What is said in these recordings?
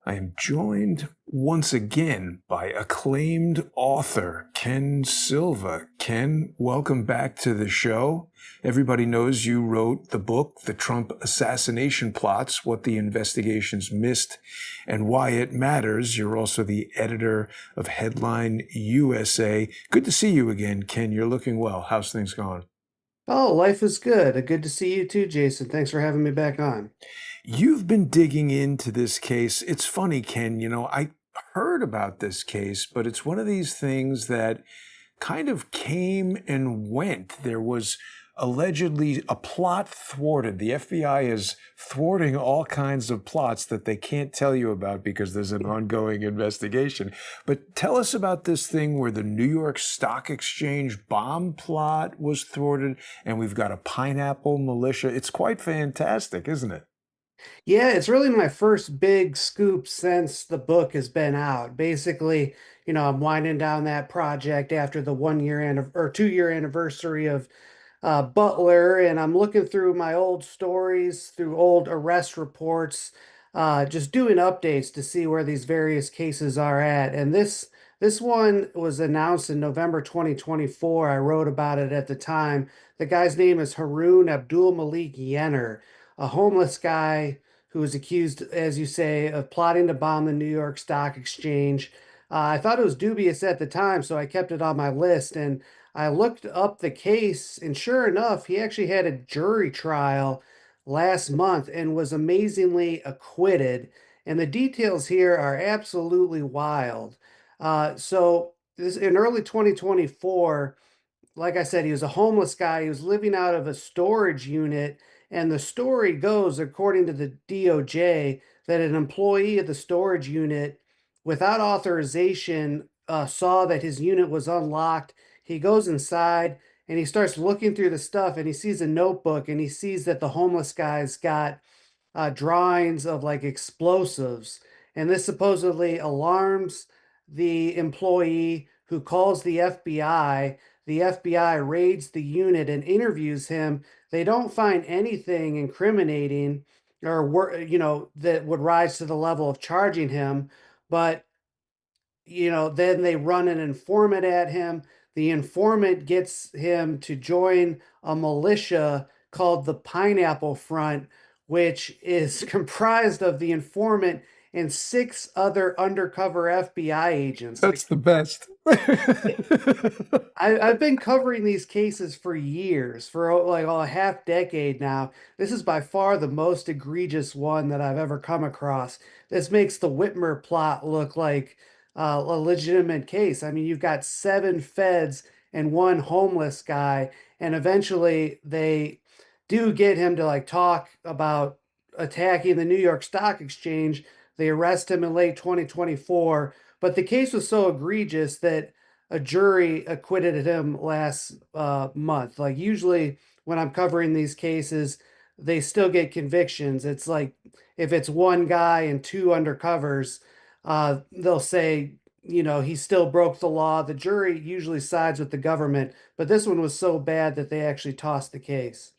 I am joined once again by acclaimed author Ken Silva. Ken, welcome back to the show. Everybody knows you wrote the book, The Trump Assassination Plots, What the Investigations Missed and Why It Matters. You're also the editor of Headline USA. Good to see you again, Ken. You're looking well. How's things going? Oh, life is good. Good to see you too, Jason. Thanks for having me back on. You've been digging into this case. It's funny, Ken, I heard about this case, but it's one of these things that kind of came and went. There was allegedly a plot thwarted. The FBI is thwarting all kinds of plots that they can't tell you about because there's an ongoing investigation. But tell us about this thing where the New York Stock Exchange bomb plot was thwarted, and we've got a pineapple militia. It's quite fantastic, isn't it? Yeah, it's really my first big scoop since the book has been out. Basically, I'm winding down that project after the 1 year or 2 year anniversary of Butler, and I'm looking through my old stories, through old arrest reports, just doing updates to see where these various cases are at. And this one was announced in November 2024. I wrote about it at the time. The guy's name is Haroon Abdul Malik Yenner, a homeless guy who was accused, as you say, of plotting to bomb the New York Stock Exchange. I thought it was dubious at the time, so I kept it on my list. And I looked up the case, and sure enough, he actually had a jury trial last month and was amazingly acquitted. And the details here are absolutely wild. So this in early 2024, like I said, he was a homeless guy. He was living out of a storage unit. And the story goes, according to the DOJ, that an employee of the storage unit, without authorization, saw that his unit was unlocked. He goes inside and he starts looking through the stuff and he sees a notebook and he sees that the homeless guy's got drawings of like explosives. And this supposedly alarms the employee who calls the FBI. The FBI raids the unit and interviews him. They don't find anything incriminating or that would rise to the level of charging him, but then they run an informant at him. The informant gets him to join a militia called the Pineapple Front, which is comprised of the informant and six other undercover FBI agents. That's the best. I've been covering these cases for years, for like a half decade now. This is by far the most egregious one that I've ever come across. This makes the Whitmer plot look like a legitimate case. I mean, you've got seven feds and one homeless guy, and eventually they do get him to like talk about attacking the New York Stock Exchange. They arrest him in late 2024, but the case was so egregious that a jury acquitted him last month. Like usually when I'm covering these cases, they still get convictions. It's like if it's one guy and two undercovers, they'll say, he still broke the law. The jury usually sides with the government, but this one was so bad that they actually tossed the case.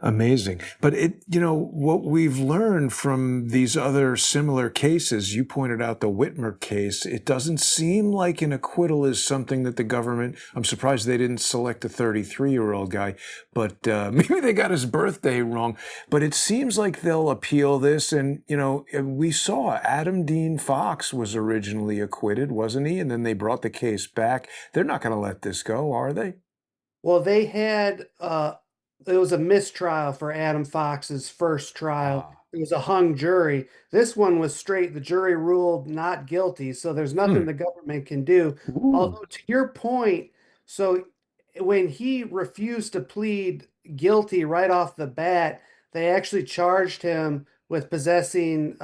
Amazing. But what we've learned from these other similar cases, you pointed out the Whitmer case, it doesn't seem like an acquittal is something that the government, I'm surprised they didn't select a 33-year-old guy, but maybe they got his birthday wrong. But it seems like they'll appeal this. And, we saw Adam Dean Fox was originally acquitted, wasn't he? And then they brought the case back. They're not going to let this go, are they? Well, they had it was a mistrial for Adam Fox's first trial. Ah. It was a hung jury. This one was straight. The jury ruled not guilty, so there's Hmm. nothing the government can do. Ooh. Although to your point, so when he refused to plead guilty right off the bat, they actually charged him with possessing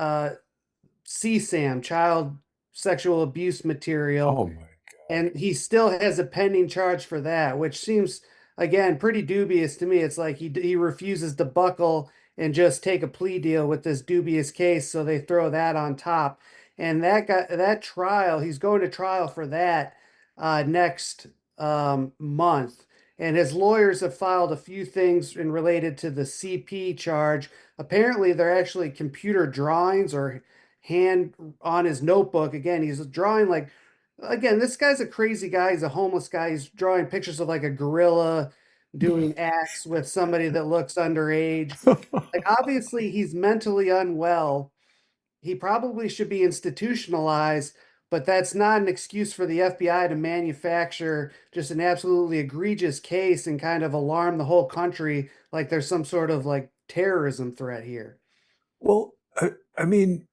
CSAM, child sexual abuse material, Oh my God. and he still has a pending charge for that, which seems again pretty dubious to me. It's like he refuses to buckle and just take a plea deal with this dubious case, so they throw that on top. And that trial, he's going to trial for that next month. And his lawyers have filed a few things in related to the CP charge. Apparently, they're actually computer drawings or hand on his notebook. Again, he's drawing like, again, this guy's a crazy guy. He's a homeless guy. He's drawing pictures of like a gorilla doing acts with somebody that looks underage. Like, obviously, he's mentally unwell. He probably should be institutionalized, but that's not an excuse for the FBI to manufacture just an absolutely egregious case and kind of alarm the whole country like there's some sort of like terrorism threat here. Well, I mean,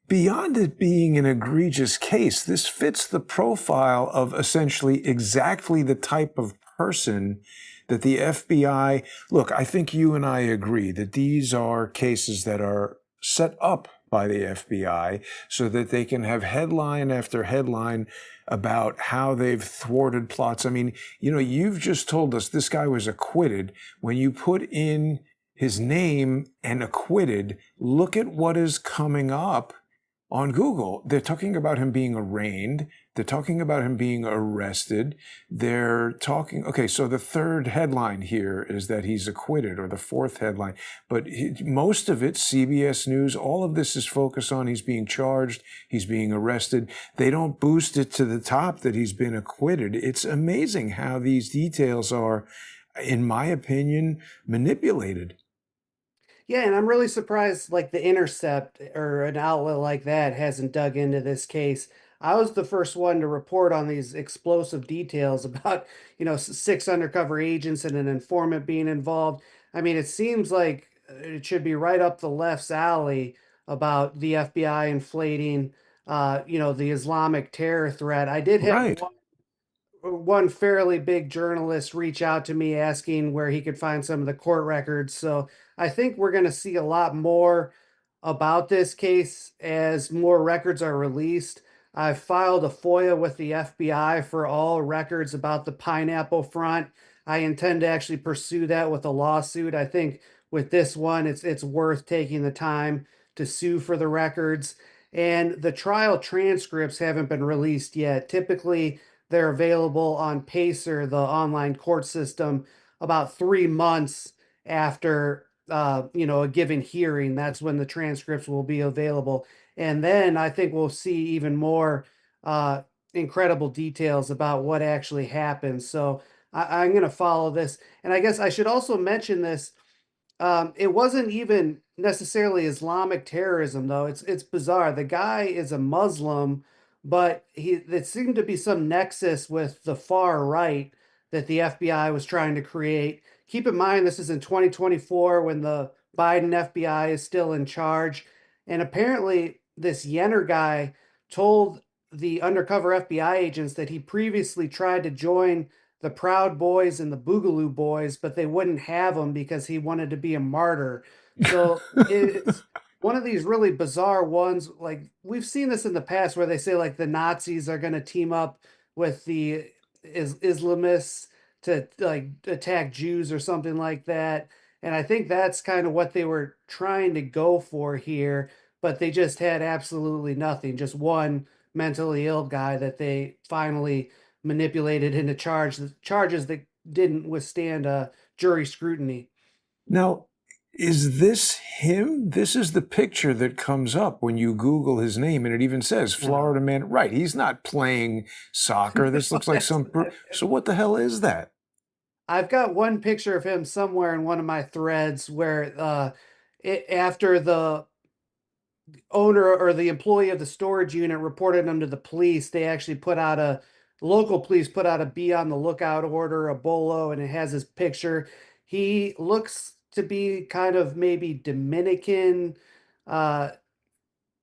beyond it being an egregious case, this fits the profile of essentially exactly the type of person that the FBI, look, I think you and I agree that these are cases that are set up by the FBI so that they can have headline after headline about how they've thwarted plots. I mean, you've just told us this guy was acquitted. When you put in his name and acquitted, look at what is coming up on Google. They're talking about him being arraigned. They're talking about him being arrested. They're talking, okay, so the third headline here is that he's acquitted, or the fourth headline. But most of it, CBS News, all of this is focused on he's being charged, he's being arrested. They don't boost it to the top that he's been acquitted. It's amazing how these details are, in my opinion, manipulated. Yeah, and I'm really surprised like The Intercept or an outlet like that hasn't dug into this case. I was the first one to report on these explosive details about, six undercover agents and an informant being involved. I mean, it seems like it should be right up the left's alley about the FBI inflating, the Islamic terror threat. I did have Right. one fairly big journalist reach out to me asking where he could find some of the court records. So I think we're going to see a lot more about this case as more records are released. I've filed a FOIA with the FBI for all records about the Pineapple Front. I intend to actually pursue that with a lawsuit. I think with this one, it's worth taking the time to sue for the records. And the trial transcripts haven't been released yet. Typically, they're available on Pacer, the online court system, about 3 months after a given hearing. That's when the transcripts will be available, and then I think we'll see even more uh, incredible details about what actually happened. So I'm going to follow this, and I guess I should also mention this. It wasn't even necessarily Islamic terrorism, though. It's bizarre. The guy is a Muslim, but there seemed to be some nexus with the far right that the FBI was trying to create. Keep in mind, this is in 2024 when the Biden FBI is still in charge, and apparently this Yenner guy told the undercover FBI agents that he previously tried to join the Proud Boys and the Boogaloo Boys, but they wouldn't have him because he wanted to be a martyr. So it's one of these really bizarre ones. Like, we've seen this in the past where they say like the Nazis are going to team up with the Islamists to like attack Jews or something like that. And I think that's kind of what they were trying to go for here, but they just had absolutely nothing. Just one mentally ill guy that they finally manipulated into charges that didn't withstand jury scrutiny. Now, is this him? This is the picture that comes up when you Google his name, and it even says No, Florida man. Right, he's not playing soccer. This looks like that's some. So what the hell is that? I've got one picture of him somewhere in one of my threads where after the owner or the employee of the storage unit reported him to the police, they actually put out a local police put out a be on the lookout order, a bolo, and it has his picture. He looks to be kind of maybe Dominican uh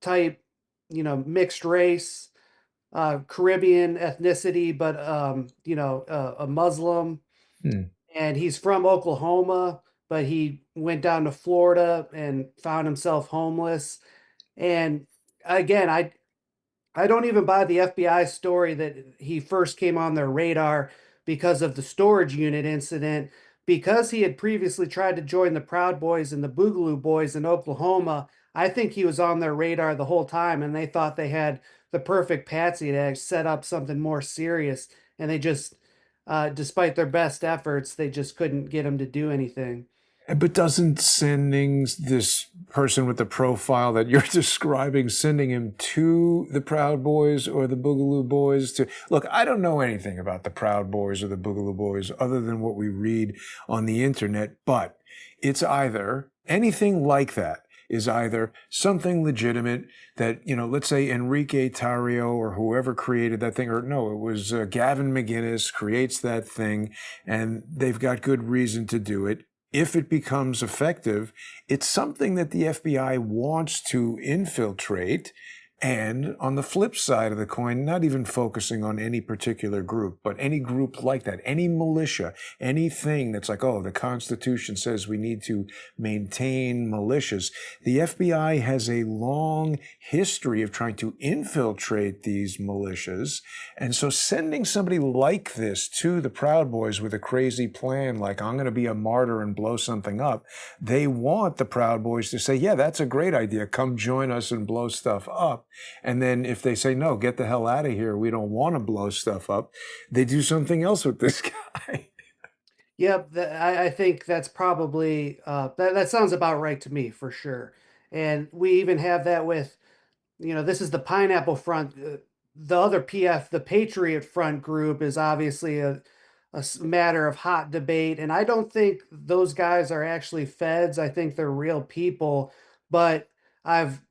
type, mixed race, Caribbean ethnicity, but a Muslim, Hmm. and he's from Oklahoma, but he went down to Florida and found himself homeless. And again, I don't even buy the FBI story that he first came on their radar because of the storage unit incident. Because he had previously tried to join the Proud Boys and the Boogaloo Boys in Oklahoma, I think he was on their radar the whole time, and they thought they had the perfect patsy to set up something more serious. And they just, despite their best efforts, they just couldn't get him to do anything. But doesn't sending this person with the profile that you're describing, sending him to the Proud Boys or the Boogaloo Boys to look, I don't know anything about the Proud Boys or the Boogaloo Boys other than what we read on the internet, but it's either anything like that is either something legitimate that, let's say Enrique Tarrio or whoever created that thing, or no, it was Gavin McGinnis creates that thing and they've got good reason to do it. If it becomes effective, it's something that the FBI wants to infiltrate. And on the flip side of the coin, not even focusing on any particular group, but any group like that, any militia, anything that's like, oh, the Constitution says we need to maintain militias. The FBI has a long history of trying to infiltrate these militias. And so sending somebody like this to the Proud Boys with a crazy plan, like I'm going to be a martyr and blow something up, they want the Proud Boys to say, yeah, that's a great idea. Come join us and blow stuff up. And then if they say, no, get the hell out of here, we don't want to blow stuff up, they do something else with this guy. Yep, I think that's probably that sounds about right to me for sure. And we even have that with, this is the Pineapple Front. The other PF, the Patriot Front group, is obviously a matter of hot debate. And I don't think those guys are actually feds. I think they're real people. But I've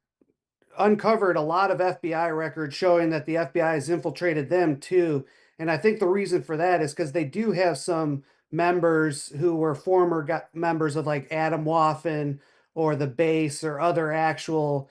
uncovered a lot of FBI records showing that the FBI has infiltrated them too. And I think the reason for that is because they do have some members who were former members of like Adam Waffen or the base or other actual,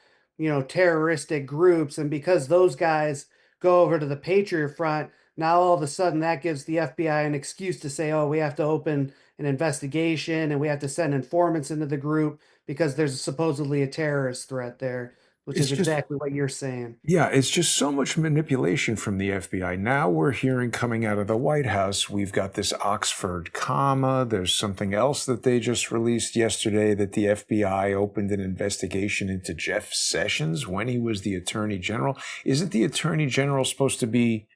terroristic groups. And because those guys go over to the Patriot Front, now all of a sudden that gives the FBI an excuse to say, oh, we have to open an investigation and we have to send informants into the group because there's supposedly a terrorist threat there, which It's is just exactly what you're saying. Yeah, it's just so much manipulation from the FBI. Now we're hearing coming out of the White House, we've got this Oxford comma. There's something else that they just released yesterday that the FBI opened an investigation into Jeff Sessions when he was the Attorney General. Isn't the Attorney General supposed to be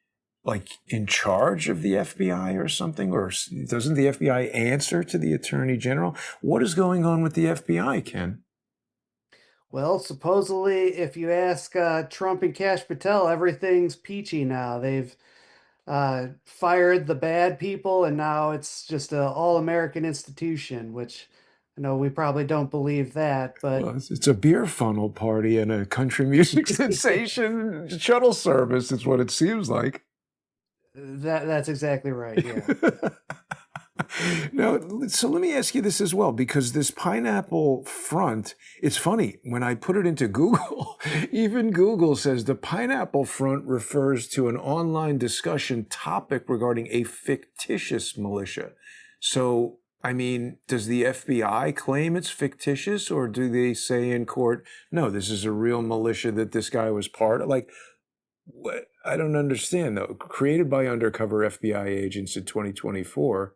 like in charge of the FBI or something? Or doesn't the FBI answer to the Attorney General? What is going on with the FBI, Ken? Well, supposedly, if you ask Trump and Cash Patel, everything's peachy now. They've fired the bad people, and now it's just a all-American institution, which I know we probably don't believe that, but Well, it's a beer funnel party and a country music sensation shuttle service. It's what it seems like. that's exactly right. Yeah. Now, so let me ask you this as well, because this Pineapple Front, it's funny, when I put it into Google, even Google says the Pineapple Front refers to an online discussion topic regarding a fictitious militia. So, I mean, does the FBI claim it's fictitious, or do they say in court, no, this is a real militia that this guy was part of? Like, what? I don't understand, though. Created by undercover FBI agents in 2024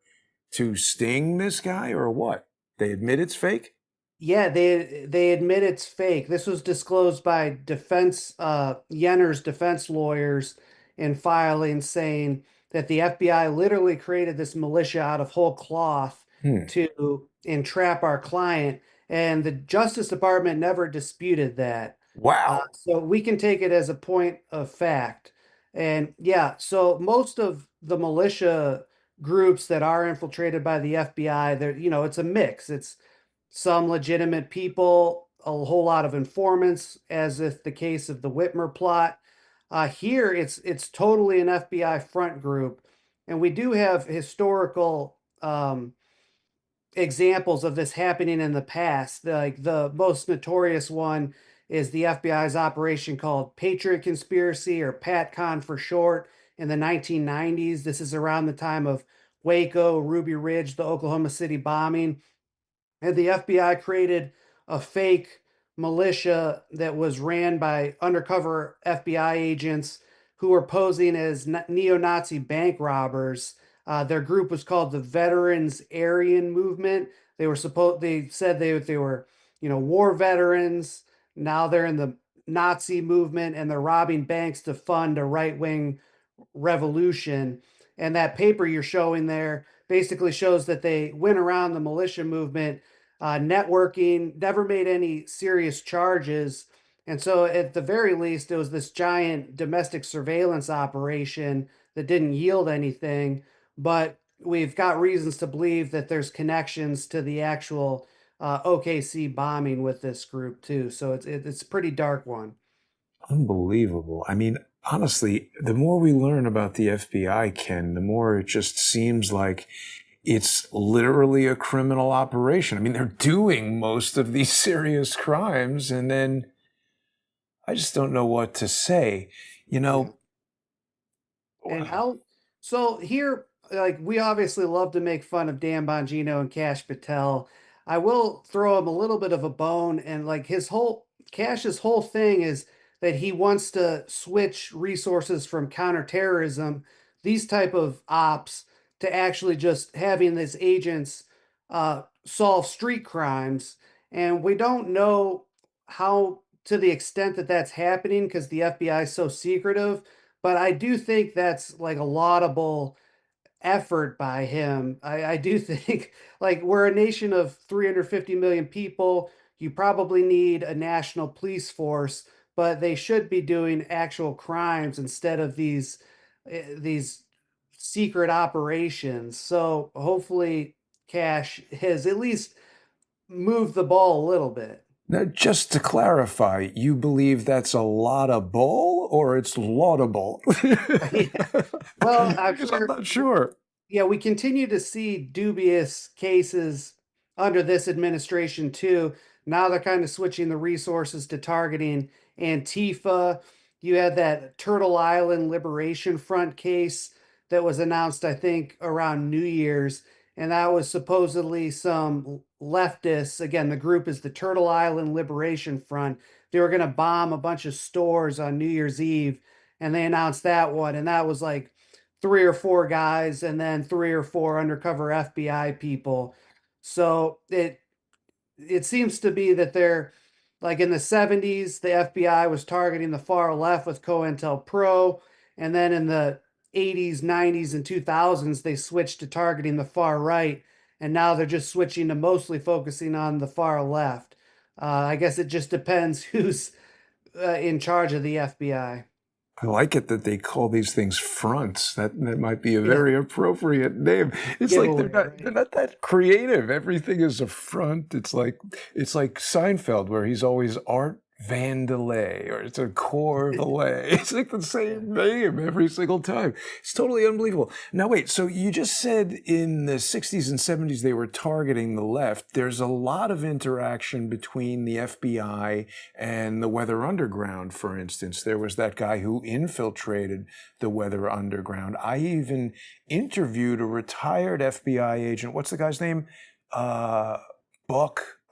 to sting this guy, or what? They admit it's fake? Yeah, they admit it's fake. This was disclosed by defense Yenner's defense lawyers in filing saying that the FBI literally created this militia out of whole cloth Hmm. to entrap our client, and the Justice Department never disputed that. Wow. So we can take it as a point of fact. And yeah, so most of the militia groups that are infiltrated by the FBI, it's a mix. It's some legitimate people, a whole lot of informants, as if the case of the Whitmer plot. Here, it's totally an FBI front group, and we do have historical examples of this happening in the past. Like the most notorious one is the FBI's operation called Patriot Conspiracy, or Patcon for short, in the 1990s. This is around the time of Waco, Ruby Ridge, the Oklahoma City bombing. And the FBI created a fake militia that was ran by undercover FBI agents who were posing as neo-Nazi bank robbers. Their group was called the Veterans Aryan Movement. They said they were, war veterans. Now they're in the Nazi movement and they're robbing banks to fund a right-wing revolution. And that paper you're showing there basically shows that they went around the militia movement networking, never made any serious charges. And so, at the very least, it was this giant domestic surveillance operation that didn't yield anything. But we've got reasons to believe that there's connections to the actual OKC bombing with this group too. So it's a pretty dark one. Unbelievable. I mean, honestly, the more we learn about the FBI, Ken, the more it just seems like it's literally a criminal operation. I mean, they're doing most of these serious crimes, and then I just don't know what to say. You Yeah. know, And so here, like we obviously love to make fun of Dan Bongino and Cash Patel. I will throw him a little bit of a bone, and like Cash's whole thing is that he wants to switch resources from counterterrorism, these type of ops, to actually just having these agents solve street crimes. And we don't know how to the extent that that's happening because the FBI is so secretive, but I do think that's like a laudable effort by him. I do think like we're a nation of 350 million people. You probably need a national police force, but they should be doing actual crimes instead of these secret operations. So hopefully Cash has at least moved the ball a little bit. now, just to clarify, you believe that's a lot of bull or it's laudable? Yeah. Well, I'm Because I'm sure. not sure. Yeah, we continue to see dubious cases under this administration too. Now they're kind of switching the resources to targeting Antifa. You had that Turtle Island Liberation Front case that was announced, I think, around New Year's. And that was supposedly some leftists. Again, the group is the Turtle Island Liberation Front. They were going to bomb a bunch of stores on New Year's Eve. And they announced that one. And that was like three or four guys and then three or four undercover FBI people. So it seems to be that they're like in the 70s, the FBI was targeting the far left with COINTELPRO, and then in the 80s, 90s, and 2000s, they switched to targeting the far right, and now they're just switching to mostly focusing on the far left. I guess it just depends who's in charge of the FBI. I like it that they call these things fronts. That might be a Yeah, very appropriate name. It's like giveaway, they're right? not that creative. Everything is a front. It's like Seinfeld where he's always Art Vandelay or it's a Corvalet. It's like the Yeah. same name every single time. It's totally unbelievable. Now wait, so you just said in the 60s and 70s they were targeting the left. There's a lot of interaction between the FBI and the Weather Underground, for instance. There was that guy who infiltrated the Weather Underground. I even interviewed a retired FBI agent. What's the guy's name? Uh,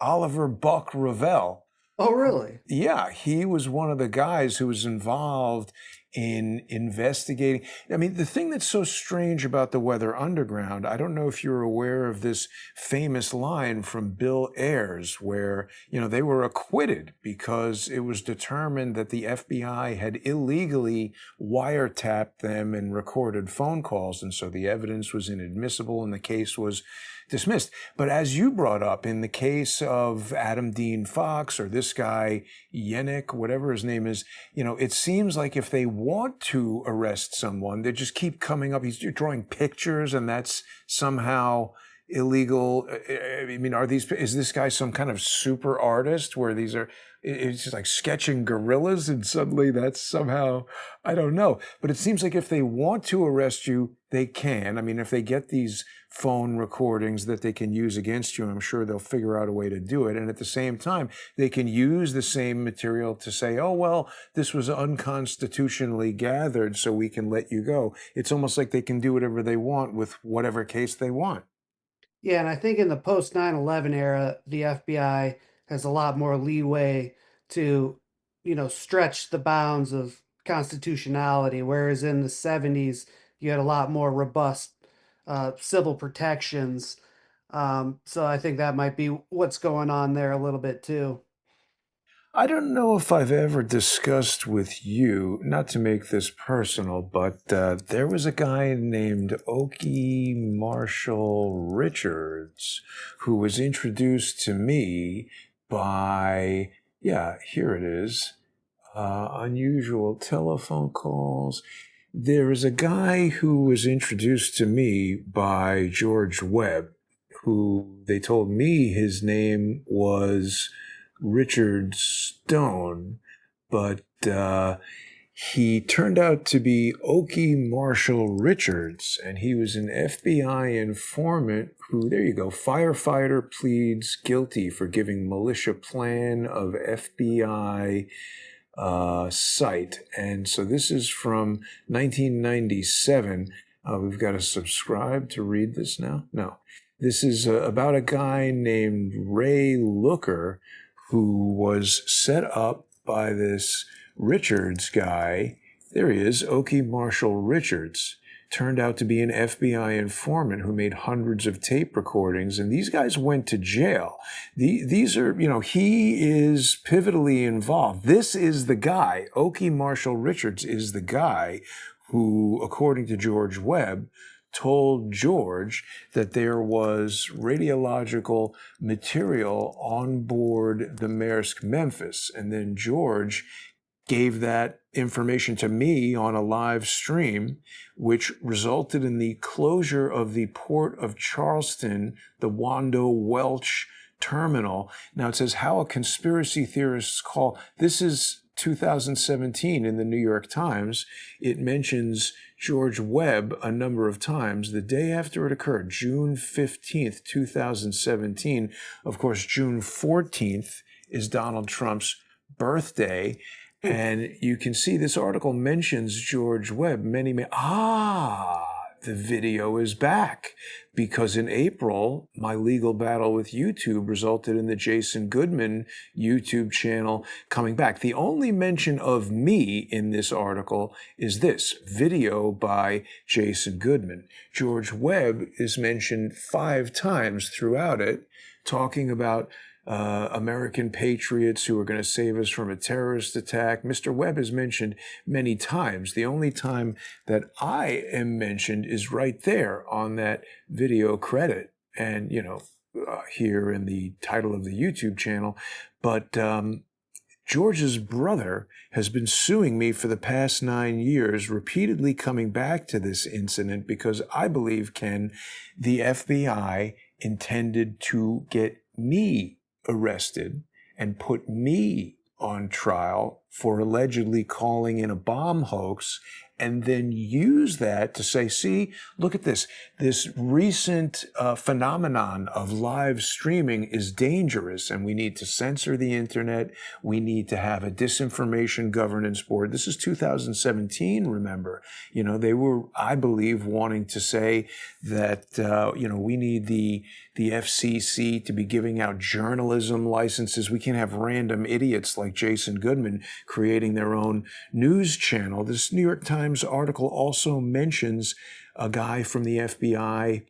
Oliver Buck Revell. Oh, really? Yeah, he was one of the guys who was involved in investigating. I mean, the thing that's so strange about the Weather Underground, I don't know if you're aware of this famous line from Bill Ayers, where, they were acquitted because it was determined that the FBI had illegally wiretapped them and recorded phone calls. And so the evidence was inadmissible and the case was dismissed. But as you brought up in the case of Adam Dean Fox or this guy, Yannick, whatever his name is, it seems like if they want to arrest someone, they just keep coming up. He's drawing pictures and that's somehow illegal. I mean, is this guy some kind of super artist where it's just like sketching gorillas and suddenly that's somehow, I don't know. But it seems like if they want to arrest you, they can. I mean, if they get these phone recordings that they can use against you, I'm sure they'll figure out a way to do it. And at the same time, they can use the same material to say, oh, well, this was unconstitutionally gathered, so we can let you go. It's almost like they can do whatever they want with whatever case they want. Yeah, and I think in the post 9/11 era, the FBI has a lot more leeway to, stretch the bounds of constitutionality, whereas in the 70s, you had a lot more robust civil protections. So I think that might be what's going on there a little bit too. I don't know if I've ever discussed with you, not to make this personal, but there was a guy named Okie Marshall Richards who was introduced to me by, yeah, here it is, unusual telephone calls. There is a guy who was introduced to me by George Webb, who they told me his name was Richard Stone, but he turned out to be Okie Marshall Richards, and he was an FBI informant who, there you go, firefighter pleads guilty for giving militia plan of FBI site. And so this is from 1997. We've got to subscribe to read this now. No, this is about a guy named Ray Looker who was set up by this Richards guy. There he is, Okie Marshall Richards. Turned out to be an FBI informant who made hundreds of tape recordings, and these guys went to jail. These are, he is pivotally involved. This is the guy, Okie Marshall Richards is the guy who, according to George Webb, told George that there was radiological material on board the Maersk Memphis. And then George gave that information to me on a live stream, which resulted in the closure of the port of Charleston, the Wando Welch terminal. Now it says how a conspiracy theorists call, this is 2017 in the New York Times. It mentions George Webb a number of times. The day after it occurred, June 15th, 2017, of course, June 14th is Donald Trump's birthday. And you can see this article mentions George Webb the video is back, because in April, my legal battle with YouTube resulted in the Jason Goodman YouTube channel coming back. The only mention of me in this article is this video by Jason Goodman. George Webb is mentioned 5 times throughout it, talking about American patriots who are going to save us from a terrorist attack. Mr. Webb is mentioned many times. The only time that I am mentioned is right there on that video credit and, here in the title of the YouTube channel. But George's brother has been suing me for the past 9 years, repeatedly coming back to this incident because I believe, Ken, the FBI intended to get me arrested and put me on trial for allegedly calling in a bomb hoax, and then use that to say, see, look at this. This recent phenomenon of live streaming is dangerous, and we need to censor the internet. We need to have a disinformation governance board. This is 2017, remember. They were, I believe, wanting to say that, we need the FCC to be giving out journalism licenses. We can't have random idiots like Jason Goodman creating their own news channel. This New York Times article also mentions a guy from the FBI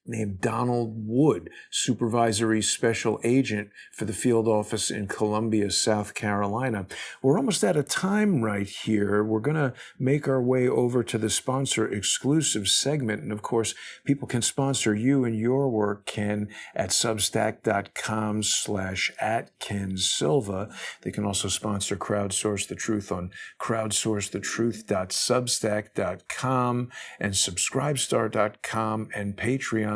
named Donald Wood, supervisory special agent for the field office in Columbia, South Carolina. We're almost out of time right here. We're going to make our way over to the sponsor exclusive segment. And of course, people can sponsor you and your work, Ken, at substack.com/@KenSilva. They can also sponsor Crowdsource the Truth on crowdsourcethetruth.substack.com and subscribestar.com and patreon.com/crowdsource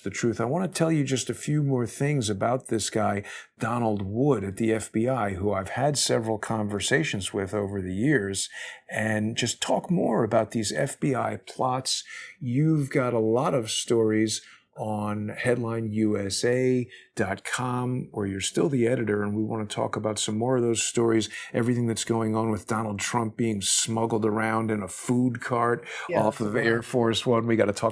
the truth. I want to tell you just a few more things about this guy, Donald Wood at the FBI, who I've had several conversations with over the years, and just talk more about these FBI plots. You've got a lot of stories on headlineusa.com, where you're still the editor, and we want to talk about some more of those stories, everything that's going on with Donald Trump being smuggled around in a food cart off of Air Force One. We got to talk